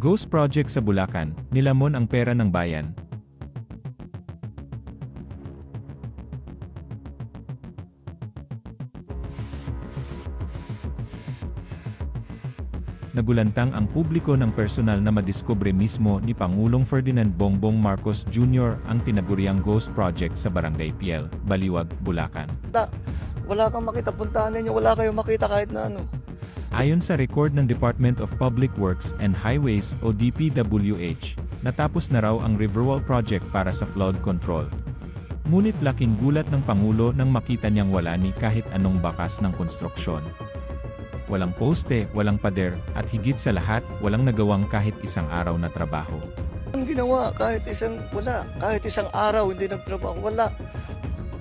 Ghost Project sa Bulacan, nilamon ang pera ng bayan. Nagulantang ang publiko ng personal na madiskubre mismo ni Pangulong Ferdinand Bongbong Marcos Jr. ang tinaguriang Ghost Project sa Barangay Piel, Baliwag, Bulacan. Wala kang makita, puntahan ninyo, wala kayong makita kahit na ano. Ayon sa record ng Department of Public Works and Highways o DPWH, natapos na raw ang Riverwall Project para sa flood control. Ngunit laking gulat ng Pangulo nang makita niyang wala ni kahit anong bakas ng konstruksyon. Walang poste, walang pader, at higit sa lahat, walang nagawang kahit isang araw na trabaho. Ang ginawa, kahit isang araw hindi nagtrabaho, wala.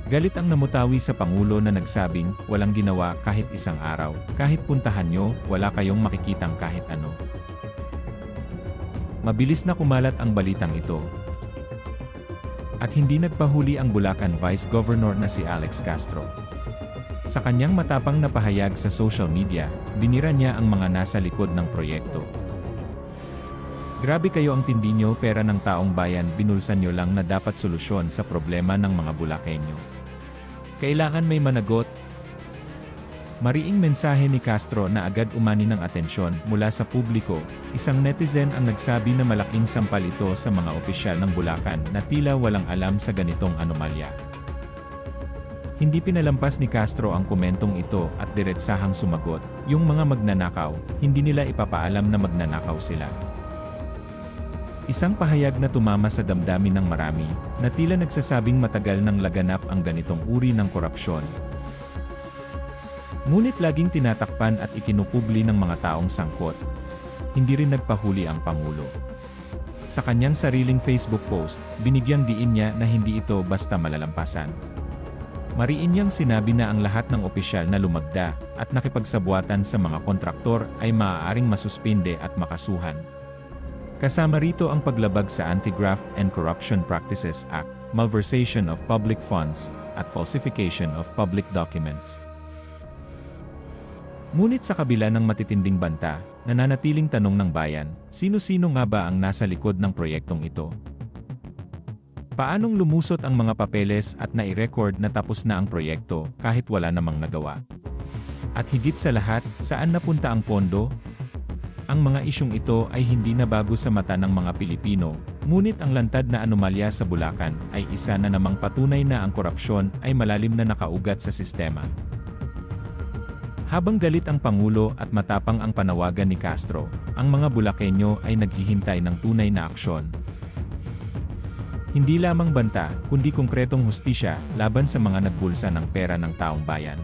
Galit ang namutawi sa Pangulo na nagsabing, walang ginawa kahit isang araw, kahit puntahan nyo, wala kayong makikitang kahit ano. Mabilis na kumalat ang balitang ito. At hindi nagpahuli ang Bulacan Vice Governor na si Alex Castro. Sa kanyang matapang na pahayag sa social media, binira niya ang mga nasa likod ng proyekto. Grabe kayo ang tindi nyo, pera ng taong bayan, binulsan nyo lang na dapat solusyon sa problema ng mga Bulakenyo. Kailangan may managot. Mariing mensahe ni Castro na agad umani ng atensyon mula sa publiko. Isang netizen ang nagsabi na malaking sampal ito sa mga opisyal ng Bulacan na tila walang alam sa ganitong anomalya. Hindi pinalampas ni Castro ang komentong ito at diretsahang sumagot, yung mga magnanakaw, hindi nila ipapaalam na magnanakaw sila. Isang pahayag na tumama sa damdamin ng marami, na tila nagsasabing matagal nang laganap ang ganitong uri ng korupsyon. Ngunit laging tinatakpan at ikinukubli ng mga taong sangkot. Hindi rin nagpahuli ang Pangulo. Sa kanyang sariling Facebook post, binigyang diin niya na hindi ito basta malalampasan. Mariin niyang sinabi na ang lahat ng opisyal na lumagda at nakipagsabwatan sa mga kontraktor ay maaaring masuspinde at makasuhan. Kasama rito ang paglabag sa Anti-Graft and Corruption Practices Act, malversation of public funds, at falsification of public documents. Ngunit sa kabila ng matitinding banta, nananatiling tanong ng bayan, sino-sino nga ba ang nasa likod ng proyektong ito? Paanong lumusot ang mga papeles at nai-record na tapos na ang proyekto kahit wala namang nagawa? At higit sa lahat, saan napunta ang pondo? Ang mga isyong ito ay hindi na bago sa mata ng mga Pilipino, ngunit ang lantad na anomalya sa Bulacan ay isa na namang patunay na ang korupsyon ay malalim na nakaugat sa sistema. Habang galit ang Pangulo at matapang ang panawagan ni Castro, ang mga Bulakenyo ay naghihintay ng tunay na aksyon. Hindi lamang banta, kundi konkretong hustisya laban sa mga nagbulsa ng pera ng taong bayan.